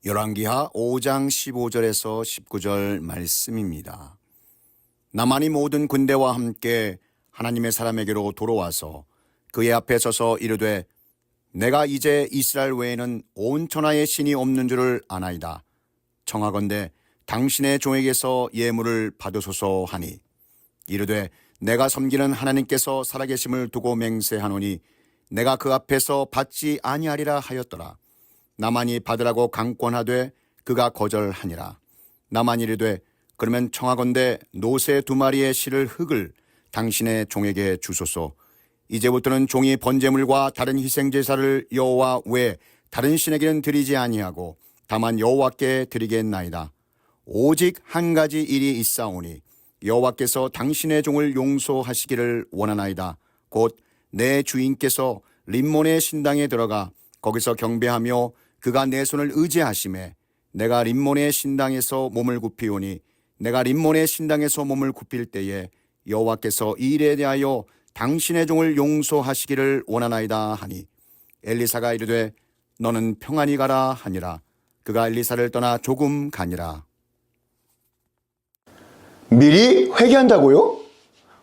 열왕기하 5장 15절에서 19절 말씀입니다. 나만이 모든 군대와 함께 하나님의 사람에게로 돌아와서 그의 앞에 서서 이르되 내가 이제 이스라엘 외에는 온 천하에 신이 없는 줄을 아나이다. 청하건대 당신의 종에게서 예물을 받으소서 하니 이르되 내가 섬기는 하나님께서 살아계심을 두고 맹세하노니 내가 그 앞에서 받지 아니하리라 하였더라. 나만이 받으라고 강권하되 그가 거절하니라. 나만이 이르되 그러면 청하건대 노새 2마리의 실을 흙을 당신의 종에게 주소서. 이제부터는 종이 번제물과 다른 희생제사를 여호와 외 다른 신에게는 드리지 아니하고 다만 여호와께 드리겠나이다. 오직 한 가지 일이 있사오니 여호와께서 당신의 종을 용서하시기를 원하나이다. 곧 내 주인께서 림몬의 신당에 들어가 거기서 경배하며 그가 내 손을 의지하심에 내가 림몬의 신당에서 몸을 굽히오니 내가 림몬의 신당에서 몸을 굽힐 때에 여호와께서 이 일에 대하여 당신의 종을 용서하시기를 원하나이다 하니 엘리사가 이르되 너는 평안히 가라 하니라. 그가 엘리사를 떠나 조금 가니라. 미리 회개한다고요?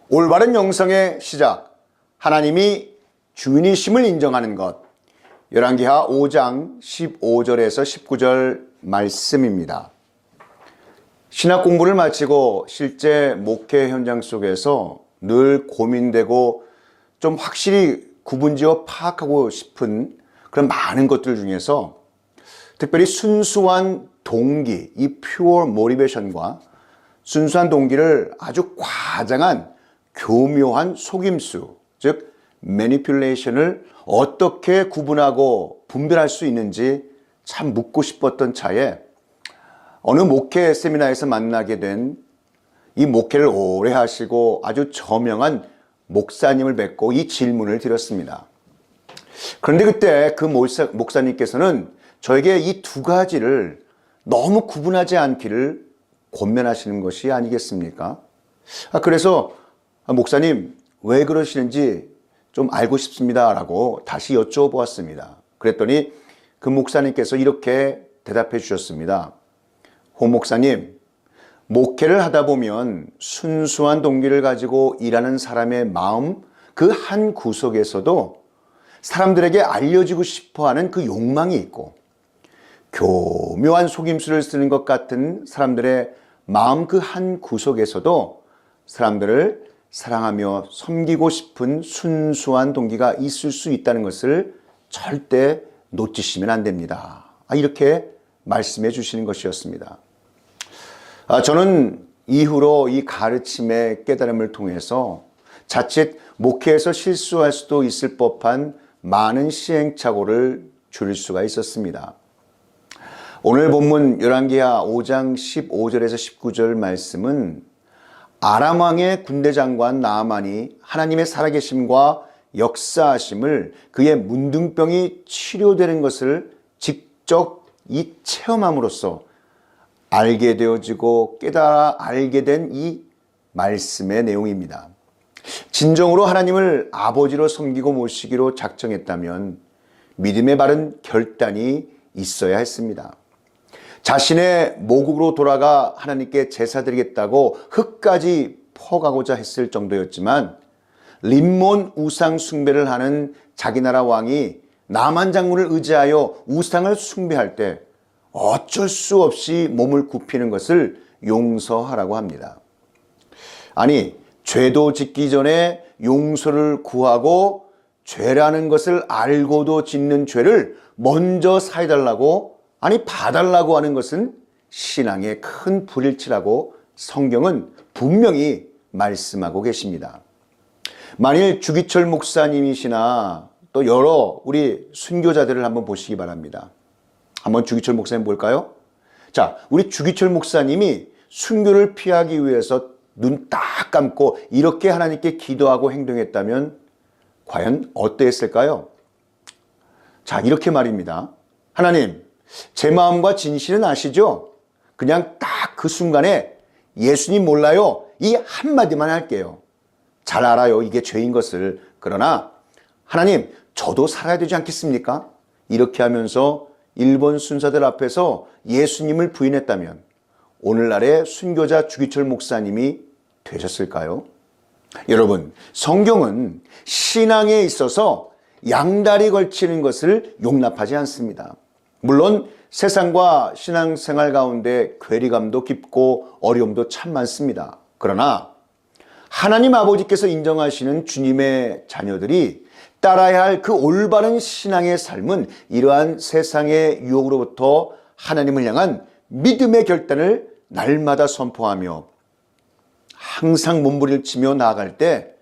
올바른 영성의 시작, 하나님이 주인이심을 인정하는 것. 열왕기하 5장 15절에서 19절 말씀입니다. 신학 공부를 마치고 실제 목회 현장 속에서 늘 고민되고 좀 확실히 구분지어 파악하고 싶은 그런 많은 것들 중에서 특별히 순수한 동기, 이 pure motivation과 순수한 동기를 아주 과장한 교묘한 속임수, 즉 manipulation을 어떻게 구분하고 분별할 수 있는지 참 묻고 싶었던 차에 어느 목회 세미나에서 만나게 된 이 목회를 오래 하시고 아주 저명한 목사님을 뵙고 이 질문을 드렸습니다. 그런데 그때 그 목사님께서는 저에게 이 두 가지를 너무 구분하지 않기를 권면하시는 것이 아니겠습니까? 그래서 목사님 왜 그러시는지 좀 알고 싶습니다 라고 다시 여쭤보았습니다. 그랬더니 그 목사님께서 이렇게 대답해 주셨습니다. 홍 목사님, 목회를 하다 보면 순수한 동기를 가지고 일하는 사람의 마음 그 한 구석에서도 사람들에게 알려지고 싶어하는 그 욕망이 있고 교묘한 속임수를 쓰는 것 같은 사람들의 마음 그 한 구석에서도 사람들을 사랑하며 섬기고 싶은 순수한 동기가 있을 수 있다는 것을 절대 놓치시면 안 됩니다. 이렇게 말씀해 주시는 것이었습니다. 저는 이후로 이 가르침의 깨달음을 통해서 자칫 목회에서 실수할 수도 있을 법한 많은 시행착오를 줄일 수가 있었습니다. 오늘 본문 열왕기하 5장 15절에서 19절 말씀은 아람 왕의 군대 장관 나아만이 하나님의 살아계심과 역사하심을 그의 문둥병이 치료되는 것을 직접 이 체험함으로써 알게 되어지고 깨달아 알게 된 이 말씀의 내용입니다. 진정으로 하나님을 아버지로 섬기고 모시기로 작정했다면 믿음의 바른 결단이 있어야 했습니다. 자신의 모국으로 돌아가 하나님께 제사드리겠다고 흙까지 퍼가고자 했을 정도였지만 림몬 우상 숭배를 하는 자기 나라 왕이 나만 장군을 의지하여 우상을 숭배할 때 어쩔 수 없이 몸을 굽히는 것을 용서하라고 합니다. 아니, 죄도 짓기 전에 용서를 구하고 죄라는 것을 알고도 짓는 죄를 먼저 사해달라고, 아니 봐달라고 하는 것은 신앙의 큰 불일치라고 성경은 분명히 말씀하고 계십니다. 만일 주기철 목사님이시나 또 여러 우리 순교자들을 한번 보시기 바랍니다. 한번 주기철 목사님 볼까요? 자, 우리 주기철 목사님이 순교를 피하기 위해서 눈 딱 감고 이렇게 하나님께 기도하고 행동했다면 과연 어떠했을까요? 자, 이렇게 말입니다. 하나님, 제 마음과 진실은 아시죠? 그냥 딱 그 순간에 예수님 몰라요, 이 한마디만 할게요. 잘 알아요, 이게 죄인 것을. 그러나 하나님, 저도 살아야 되지 않겠습니까? 이렇게 하면서 일본 순사들 앞에서 예수님을 부인했다면 오늘날의 순교자 주기철 목사님이 되셨을까요? 여러분, 성경은 신앙에 있어서 양다리 걸치는 것을 용납하지 않습니다. 물론 세상과 신앙생활 가운데 괴리감도 깊고 어려움도 참 많습니다. 그러나 하나님 아버지께서 인정하시는 주님의 자녀들이 따라야 할 그 올바른 신앙의 삶은 이러한 세상의 유혹으로부터 하나님을 향한 믿음의 결단을 날마다 선포하며 항상 몸부림치며 나아갈 때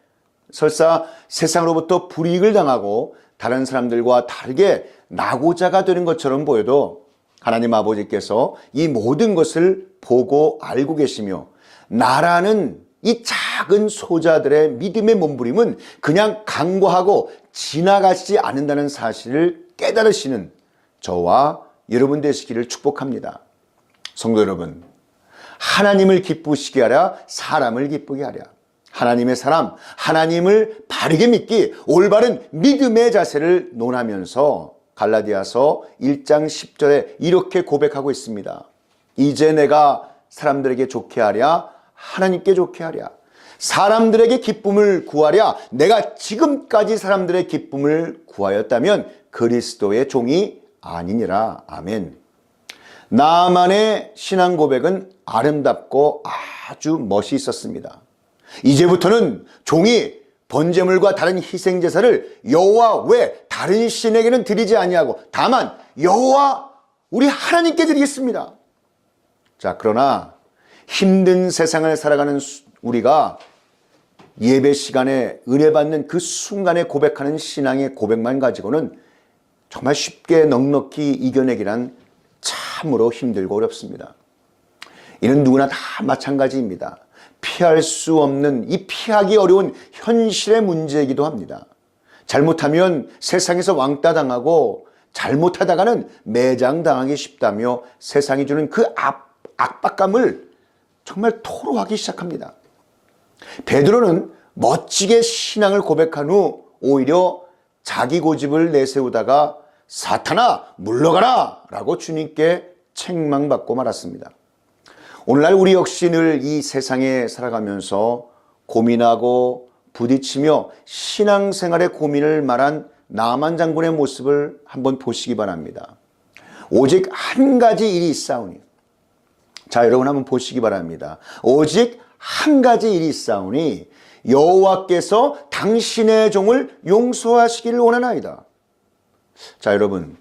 설사 세상으로부터 불이익을 당하고 다른 사람들과 다르게 낙오자가 되는 것처럼 보여도 하나님 아버지께서 이 모든 것을 보고 알고 계시며 나라는 이 작은 소자들의 믿음의 몸부림은 그냥 간과하고 지나가지 않는다는 사실을 깨달으시는 저와 여러분 되시기를 축복합니다. 성도 여러분, 하나님을 기쁘시게 하랴 사람을 기쁘게 하랴. 하나님의 사람, 하나님을 바르게 믿기, 올바른 믿음의 자세를 논하면서 갈라디아서 1장 10절에 이렇게 고백하고 있습니다. 이제 내가 사람들에게 좋게 하랴 하나님께 좋게 하랴. 사람들에게 기쁨을 구하랴. 내가 지금까지 사람들의 기쁨을 구하였다면 그리스도의 종이 아니니라. 아멘. 나만의 신앙 고백은 아름답고 아주 멋이 있었습니다. 이제부터는 종이 번제물과 다른 희생제사를 여호와 외 다른 신에게는 드리지 아니하고 다만 여호와 우리 하나님께 드리겠습니다. 자, 그러나 힘든 세상을 살아가는 우리가 예배 시간에 은혜 받는 그 순간에 고백하는 신앙의 고백만 가지고는 정말 쉽게 넉넉히 이겨내기란 참으로 힘들고 어렵습니다. 이는 누구나 다 마찬가지입니다. 피할 수 없는 이 피하기 어려운 현실의 문제이기도 합니다. 잘못하면 세상에서 왕따 당하고 잘못하다가는 매장당하기 쉽다며 세상이 주는 그 압박감을 정말 토로하기 시작합니다. 베드로는 멋지게 신앙을 고백한 후 오히려 자기 고집을 내세우다가 사탄아 물러가라 라고 주님께 책망받고 말았습니다. 오늘날 우리 역시 늘 이 세상에 살아가면서 고민하고 부딪히며 신앙생활의 고민을 말한 나만 장군의 모습을 한번 보시기 바랍니다. 오직 한 가지 일이 있사오니, 자 여러분 한번 보시기 바랍니다. 오직 한 가지 일이 있사오니 여호와께서 당신의 종을 용서하시기를 원하나이다. 자 여러분,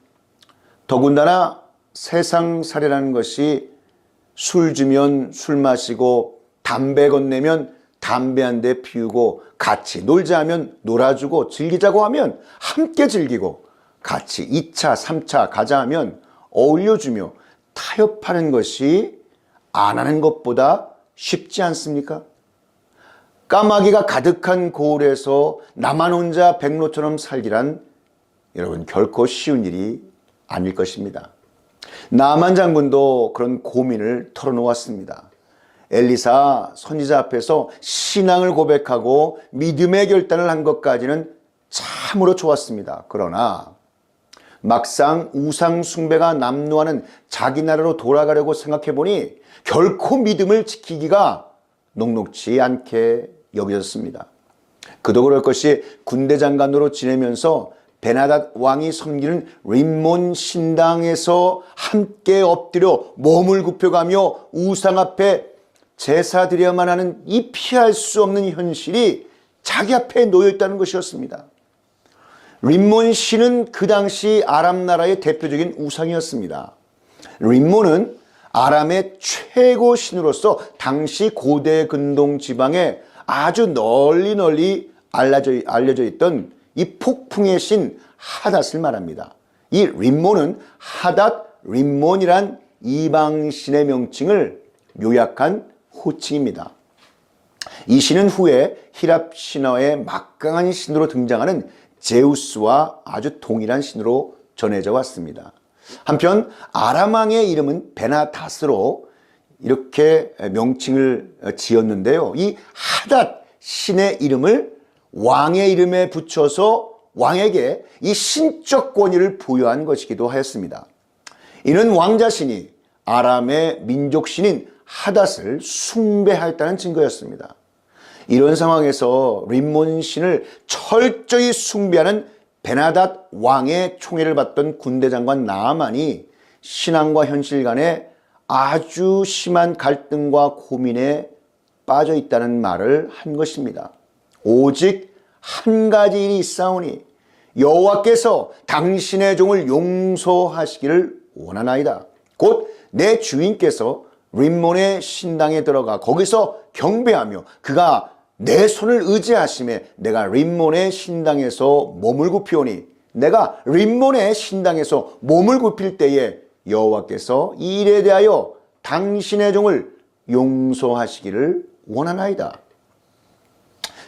더군다나 세상살이라는 것이 술 주면 술 마시고 담배 건네면 담배 한 대 피우고 같이 놀자 하면 놀아주고 즐기자고 하면 함께 즐기고 같이 2차 3차 가자 하면 어울려주며 타협하는 것이 안 하는 것보다 쉽지 않습니까? 까마귀가 가득한 고을에서 나만 혼자 백로처럼 살기란 여러분 결코 쉬운 일이 아닐 것입니다. 나만 장군도 그런 고민을 털어놓았습니다. 엘리사 선지자 앞에서 신앙을 고백하고 믿음의 결단을 한 것까지는 참으로 좋았습니다. 그러나 막상 우상 숭배가 남루하는 자기 나라로 돌아가려고 생각해 보니 결코 믿음을 지키기가 녹록지 않게 여겨졌습니다. 그도 그럴 것이 군대 장관으로 지내면서 베나닷 왕이 섬기는 림몬 신당에서 함께 엎드려 몸을 굽혀가며 우상 앞에 제사 드려야만 하는 이 피할 수 없는 현실이 자기 앞에 놓여있다는 것이었습니다. 림몬 신은 그 당시 아람 나라의 대표적인 우상이었습니다. 림몬은 아람의 최고 신으로서 당시 고대 근동 지방에 아주 널리 알려져 있던 이 폭풍의 신 하닷을 말합니다. 이 림몬은 하닷 림몬이란 이방신의 명칭을 요약한 호칭입니다. 이 신은 후에 히랍 신화의 막강한 신으로 등장하는 제우스와 아주 동일한 신으로 전해져 왔습니다. 한편 아람 왕의 이름은 베나닷으로 이렇게 명칭을 지었는데요. 이 하닷 신의 이름을 왕의 이름에 붙여서 왕에게 이 신적 권위를 부여한 것이기도 하였습니다. 이는 왕자신이 아람의 민족신인 하닷을 숭배하였다는 증거였습니다. 이런 상황에서 림몬 신을 철저히 숭배하는 베나닷 왕의 총애를 받던 군대 장관 나아만이 신앙과 현실 간에 아주 심한 갈등과 고민에 빠져 있다는 말을 한 것입니다. 오직 한 가지 일이 있사오니 여호와께서 당신의 종을 용서하시기를 원하나이다. 곧 내 주인께서 림몬의 신당에 들어가 거기서 경배하며 그가 내 손을 의지하심에 내가 림몬의 신당에서 몸을 굽히오니 내가 림몬의 신당에서 몸을 굽힐 때에 여호와께서 이 일에 대하여 당신의 종을 용서하시기를 원하나이다.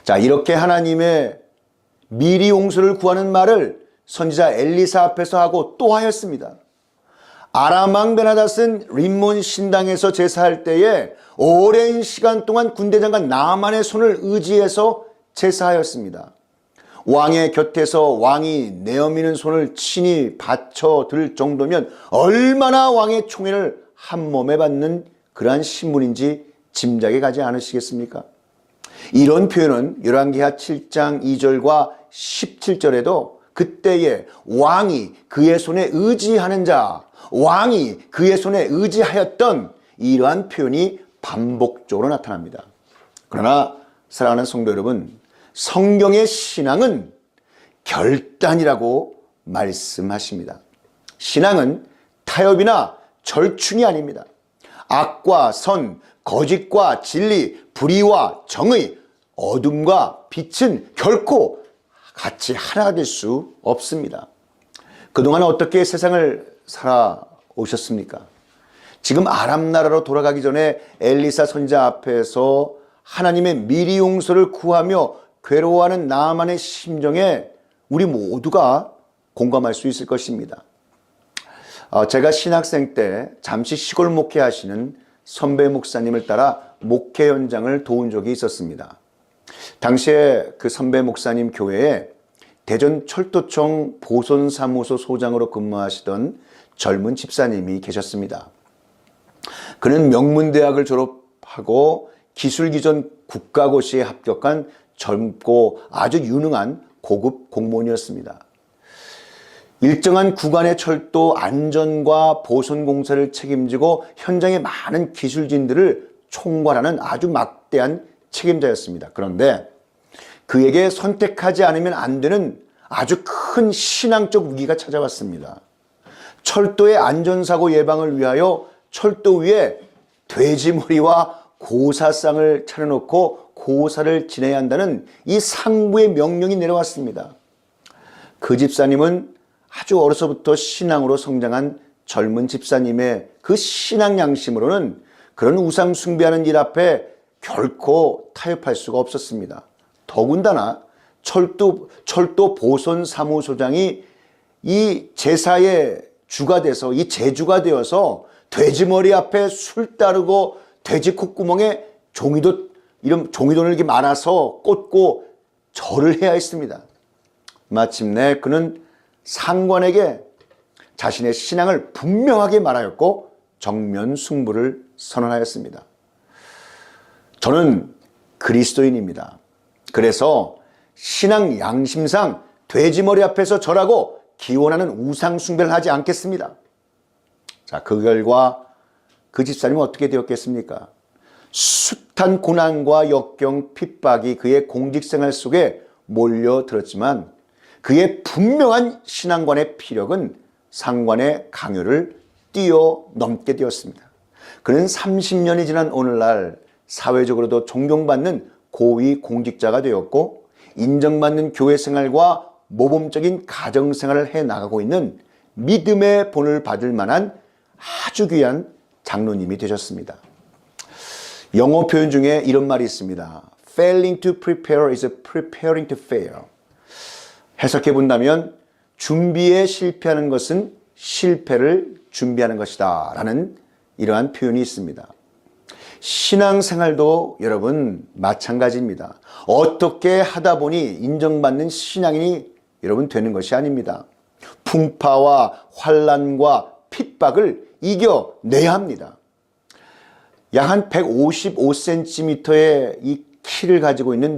자, 이렇게 하나님의 미리 용서를 구하는 말을 선지자 엘리사 앞에서 하고 또 하였습니다. 아람 왕 베나닷은 림몬 신당에서 제사할 때에 오랜 시간 동안 군대 장관 나아만의 손을 의지해서 제사하였습니다. 왕의 곁에서 왕이 내어미는 손을 친히 받쳐들 정도면 얼마나 왕의 총애를 한 몸에 받는 그러한 신분인지 짐작이 가지 않으시겠습니까? 이런 표현은 열왕기하 7장 2절과 17절에도 그때에 왕이 그의 손에 의지하는 자, 왕이 그의 손에 의지하였던 이러한 표현이 반복적으로 나타납니다. 그러나 사랑하는 성도 여러분, 성경의 신앙은 결단이라고 말씀하십니다. 신앙은 타협이나 절충이 아닙니다. 악과 선, 거짓과 진리, 불의와 정의, 어둠과 빛은 결코 같이 하나가 될 수 없습니다. 그동안 어떻게 세상을 살아오셨습니까? 지금 아람 나라로 돌아가기 전에 엘리사 선지자 앞에서 하나님의 미리 용서를 구하며 괴로워하는 나아만의 심정에 우리 모두가 공감할 수 있을 것입니다. 제가 신학생 때 잠시 시골 목회하시는 선배 목사님을 따라 목회 현장을 도운 적이 있었습니다. 당시에 그 선배 목사님 교회에 대전 철도청 보선사무소 소장으로 근무하시던 젊은 집사님이 계셨습니다. 그는 명문대학을 졸업하고 기술기전 국가고시에 합격한 젊고 아주 유능한 고급 공무원이었습니다. 일정한 구간의 철도 안전과 보선 공사를 책임지고 현장의 많은 기술진들을 총괄하는 아주 막대한 책임자였습니다. 그런데 그에게 선택하지 않으면 안 되는 아주 큰 신앙적 위기가 찾아왔습니다. 철도의 안전사고 예방을 위하여 철도 위에 돼지머리와 고사상을 차려놓고 고사를 지내야 한다는 이 상부의 명령이 내려왔습니다. 그 집사님은 아주 어려서부터 신앙으로 성장한 젊은 집사님의 그 신앙 양심으로는 그런 우상 숭배하는 일 앞에 결코 타협할 수가 없었습니다. 더군다나 철도 보선 사무소장이 이 제사의 주가 돼서 이 제주가 되어서 돼지머리 앞에 술 따르고 돼지 콧구멍에 종이돈을 이렇게 말아서 꽂고 절을 해야 했습니다. 마침내 그는 상관에게 자신의 신앙을 분명하게 말하였고 정면 승부를 선언하였습니다. 저는 그리스도인입니다. 그래서 신앙 양심상 돼지머리 앞에서 절하고 기원하는 우상 숭배를 하지 않겠습니다. 자, 그 결과 그 집사님은 어떻게 되었겠습니까? 숱한 고난과 역경, 핍박이 그의 공직생활 속에 몰려들었지만 그의 분명한 신앙관의 피력은 상관의 강요를 뛰어넘게 되었습니다. 그는 30년이 지난 오늘날 사회적으로도 존경받는 고위 공직자가 되었고 인정받는 교회 생활과 모범적인 가정 생활을 해나가고 있는 믿음의 본을 받을 만한 아주 귀한 장로님이 되셨습니다. 영어 표현 중에 이런 말이 있습니다. Failing to prepare is preparing to fail. 해석해 본다면 준비에 실패하는 것은 실패를 준비하는 것이다 라는 이러한 표현이 있습니다. 신앙생활도 여러분 마찬가지입니다. 어떻게 하다 보니 인정받는 신앙인이 여러분 되는 것이 아닙니다. 풍파와 환난과 핍박을 이겨내야 합니다. 약 한 155cm의 이 키를 가지고 있는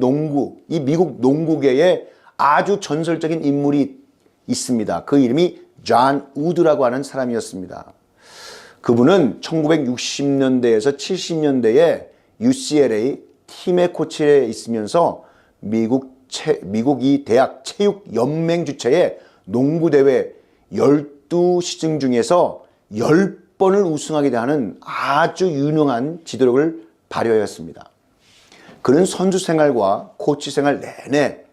이 미국 농구계에 아주 전설적인 인물이 있습니다. 그 이름이 존 우드라고 하는 사람이었습니다. 그분은 1960년대에서 70년대에 UCLA 팀의 코치에 있으면서 미국 이 대학 체육연맹 주최의 농구대회 12시즌 중에서 10번을 우승하게 하는 아주 유능한 지도력을 발휘하였습니다. 그는 선수 생활과 코치 생활 내내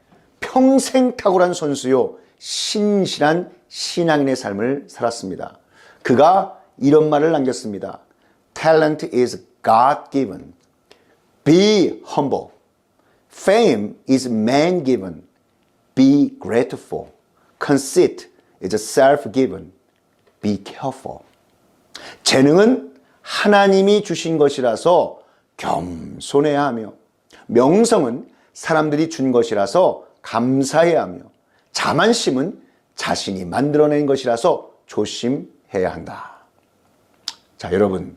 평생 탁월한 선수요 신실한 신앙인의 삶을 살았습니다. 그가 이런 말을 남겼습니다. Talent is God-given. Be humble. Fame is man-given. Be grateful. Conceit is self-given. Be careful. 재능은 하나님이 주신 것이라서 겸손해야 하며 명성은 사람들이 준 것이라서 감사해야 하며 자만심은 자신이 만들어낸 것이라서 조심해야 한다. 자, 여러분,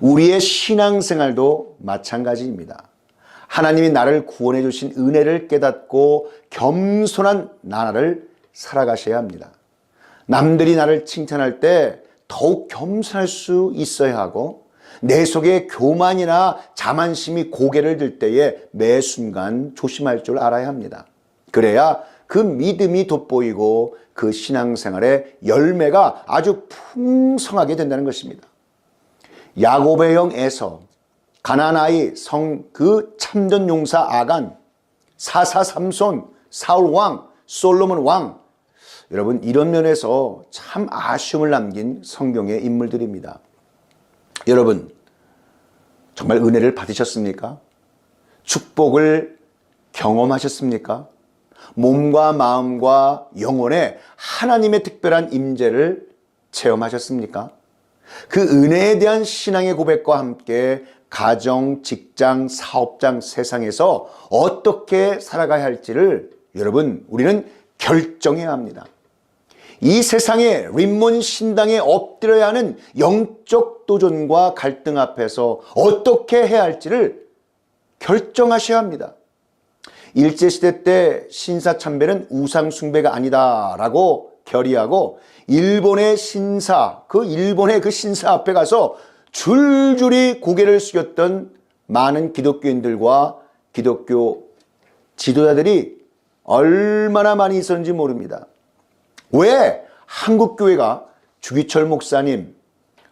우리의 신앙생활도 마찬가지입니다. 하나님이 나를 구원해 주신 은혜를 깨닫고 겸손한 나날을 살아가셔야 합니다. 남들이 나를 칭찬할 때 더욱 겸손할 수 있어야 하고 내 속에 교만이나 자만심이 고개를 들 때에 매 순간 조심할 줄 알아야 합니다. 그래야 그 믿음이 돋보이고 그 신앙생활의 열매가 아주 풍성하게 된다는 것입니다. 야곱의 형 에서, 가나안 아이 그 참전 용사 아간, 사사 삼손, 사울 왕, 솔로몬 왕, 여러분 이런 면에서 참 아쉬움을 남긴 성경의 인물들입니다. 여러분 정말 은혜를 받으셨습니까? 축복을 경험하셨습니까? 몸과 마음과 영혼에 하나님의 특별한 임재를 체험하셨습니까? 그 은혜에 대한 신앙의 고백과 함께 가정, 직장, 사업장, 세상에서 어떻게 살아가야 할지를 여러분 우리는 결정해야 합니다. 이 세상에 림몬 신당에 엎드려야 하는 영적 도전과 갈등 앞에서 어떻게 해야 할지를 결정하셔야 합니다. 일제시대 때 신사참배는 우상숭배가 아니다라고 결의하고 일본의 신사 앞에 가서 줄줄이 고개를 숙였던 많은 기독교인들과 기독교 지도자들이 얼마나 많이 있었는지 모릅니다. 왜 한국교회가 주기철 목사님,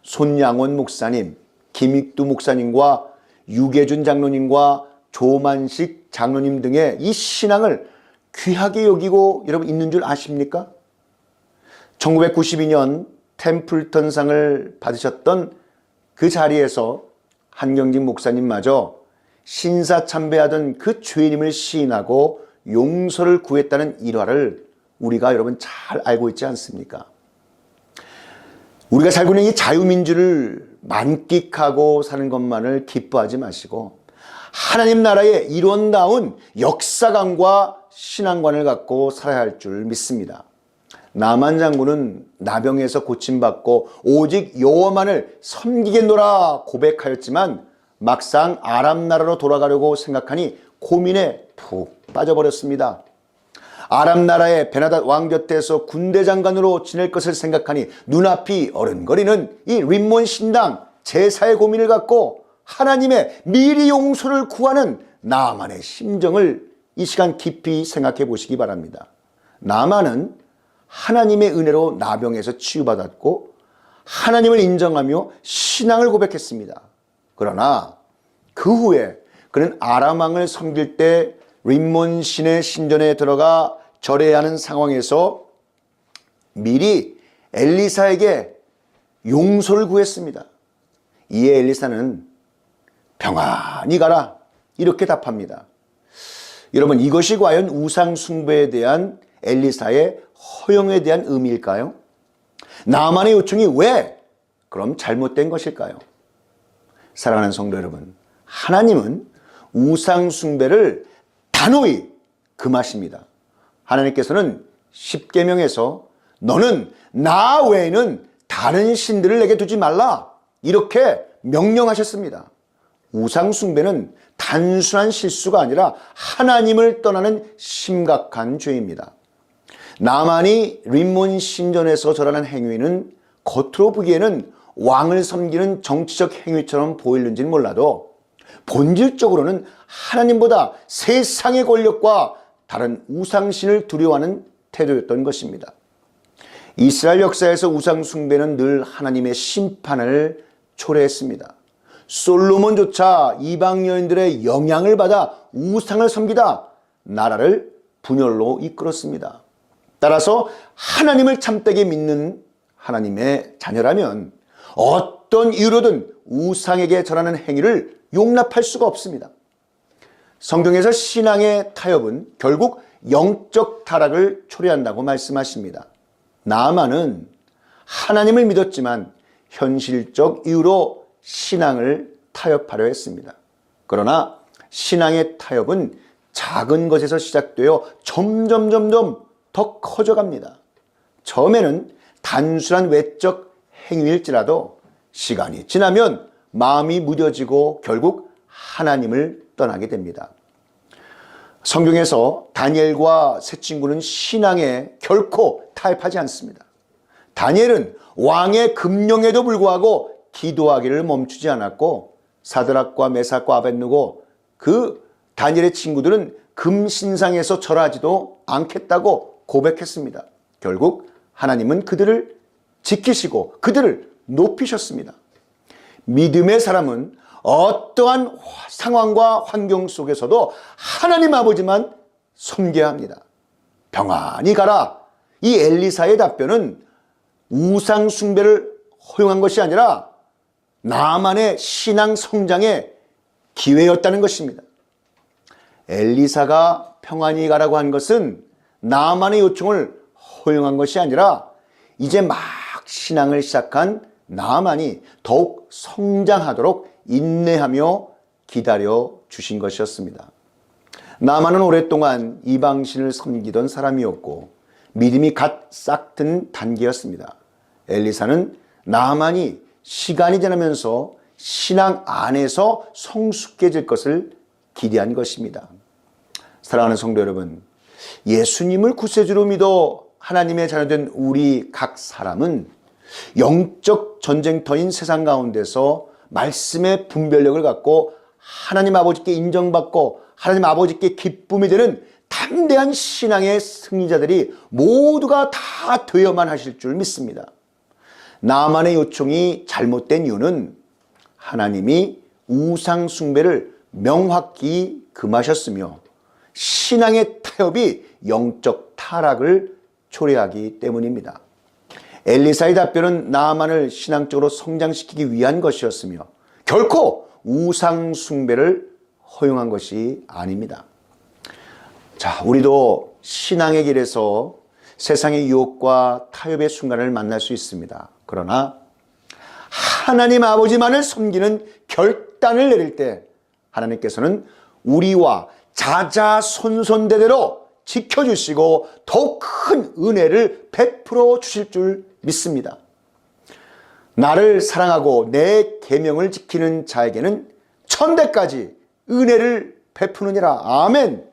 손양원 목사님, 김익두 목사님과 유계준 장로님과 조만식 장로님 등의 이 신앙을 귀하게 여기고 여러분 있는 줄 아십니까? 1992년 템플턴상을 받으셨던 그 자리에서 한경직 목사님마저 신사참배하던 그 죄인임을 시인하고 용서를 구했다는 일화를 우리가 여러분 잘 알고 있지 않습니까? 우리가 살고 있는 이 자유민주를 만끽하고 사는 것만을 기뻐하지 마시고 하나님 나라의 이론다운 역사관과 신앙관을 갖고 살아야 할 줄 믿습니다. 나만 장군은 나병에서 고침받고 오직 여호와만을 섬기겠노라 고백하였지만 막상 아람 나라로 돌아가려고 생각하니 고민에 푹 빠져버렸습니다. 아람 나라의 베나닷 왕 곁에서 군대 장관으로 지낼 것을 생각하니 눈앞이 어른거리는 이 림몬 신당 제사의 고민을 갖고 하나님의 미리 용서를 구하는 나만의 심정을 이 시간 깊이 생각해 보시기 바랍니다. 나만은 하나님의 은혜로 나병에서 치유받았고 하나님을 인정하며 신앙을 고백했습니다. 그러나 그 후에 그는 아람 왕을 섬길 때 림몬 신의 신전에 들어가 절해야 하는 상황에서 미리 엘리사에게 용서를 구했습니다. 이에 엘리사는 평안히 가라 이렇게 답합니다. 여러분 이것이 과연 우상 숭배에 대한 엘리사의 허용에 대한 의미일까요? 나만의 요청이 왜 그럼 잘못된 것일까요? 사랑하는 성도 여러분, 하나님은 우상 숭배를 단호히 금하십니다. 하나님께서는 십계명에서 너는 나 외에는 다른 신들을 내게 두지 말라. 이렇게 명령하셨습니다. 우상 숭배는 단순한 실수가 아니라 하나님을 떠나는 심각한 죄입니다. 나만이 림몬 신전에서 절하는 행위는 겉으로 보기에는 왕을 섬기는 정치적 행위처럼 보이는지는 몰라도 본질적으로는 하나님보다 세상의 권력과 다른 우상신을 두려워하는 태도였던 것입니다. 이스라엘 역사에서 우상 숭배는 늘 하나님의 심판을 초래했습니다. 솔로몬조차 이방 여인들의 영향을 받아 우상을 섬기다 나라를 분열로 이끌었습니다. 따라서 하나님을 참되게 믿는 하나님의 자녀라면 어떤 이유로든 우상에게 절하는 행위를 용납할 수가 없습니다. 성경에서 신앙의 타협은 결국 영적 타락을 초래한다고 말씀하십니다. 나아만은 하나님을 믿었지만 현실적 이유로 신앙을 타협하려 했습니다. 그러나 신앙의 타협은 작은 것에서 시작되어 점점 더 커져갑니다. 처음에는 단순한 외적 행위일지라도 시간이 지나면 마음이 무뎌지고 결국 하나님을 떠나게 됩니다. 성경에서 다니엘과 세 친구는 신앙에 결코 타협하지 않습니다. 다니엘은 왕의 금령에도 불구하고 기도하기를 멈추지 않았고 사드락과 메삭과 아벳느고 그 다니엘의 친구들은 금신상에서 절하지도 않겠다고 고백했습니다. 결국 하나님은 그들을 지키시고 그들을 높이셨습니다. 믿음의 사람은 어떠한 상황과 환경 속에서도 하나님 아버지만 섬겨야 합니다. 평안히 가라. 이 엘리사의 답변은 우상 숭배를 허용한 것이 아니라 나만의 신앙 성장의 기회였다는 것입니다. 엘리사가 평안히 가라고 한 것은 나만의 요청을 허용한 것이 아니라 이제 막 신앙을 시작한 나만이 더욱 성장하도록 인내하며 기다려 주신 것이었습니다. 나만은 오랫동안 이방신을 섬기던 사람이었고 믿음이 갓 싹튼 단계였습니다. 엘리사는 나만이 시간이 지나면서 신앙 안에서 성숙해질 것을 기대한 것입니다. 사랑하는 성도 여러분, 예수님을 구세주로 믿어 하나님의 자녀된 우리 각 사람은 영적 전쟁터인 세상 가운데서 말씀의 분별력을 갖고 하나님 아버지께 인정받고 하나님 아버지께 기쁨이 되는 담대한 신앙의 승리자들이 모두가 다 되어만 하실 줄 믿습니다. 나만의 요청이 잘못된 이유는 하나님이 우상 숭배를 명확히 금하셨으며 신앙의 타협이 영적 타락을 초래하기 때문입니다. 엘리사의 답변은 나아만을 신앙적으로 성장시키기 위한 것이었으며 결코 우상 숭배를 허용한 것이 아닙니다. 자, 우리도 신앙의 길에서 세상의 유혹과 타협의 순간을 만날 수 있습니다. 그러나 하나님 아버지만을 섬기는 결단을 내릴 때 하나님께서는 우리와 자자손손대대로 지켜주시고 더욱 큰 은혜를 베풀어 주실 줄 믿습니다. 나를 사랑하고 내 계명을 지키는 자에게는 천대까지 은혜를 베푸느니라. 아멘.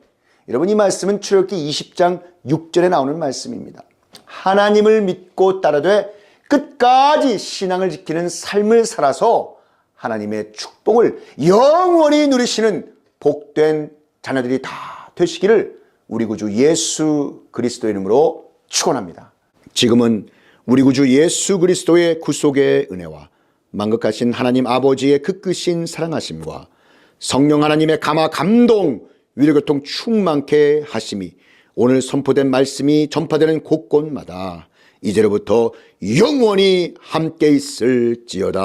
여러분, 이 말씀은 출애굽기 20장 6절에 나오는 말씀입니다. 하나님을 믿고 따르되 끝까지 신앙을 지키는 삶을 살아서 하나님의 축복을 영원히 누리시는 복된 자녀들이 다 되시기를 우리 구주 예수 그리스도 이름으로 축원합니다. 지금은 우리 구주 예수 그리스도의 구속의 은혜와 만극하신 하나님 아버지의 그 크신 사랑하심과 성령 하나님의 감화 감동 위로교통 충만케 하심이 오늘 선포된 말씀이 전파되는 곳곳마다 이제로부터 영원히 함께 있을지어다.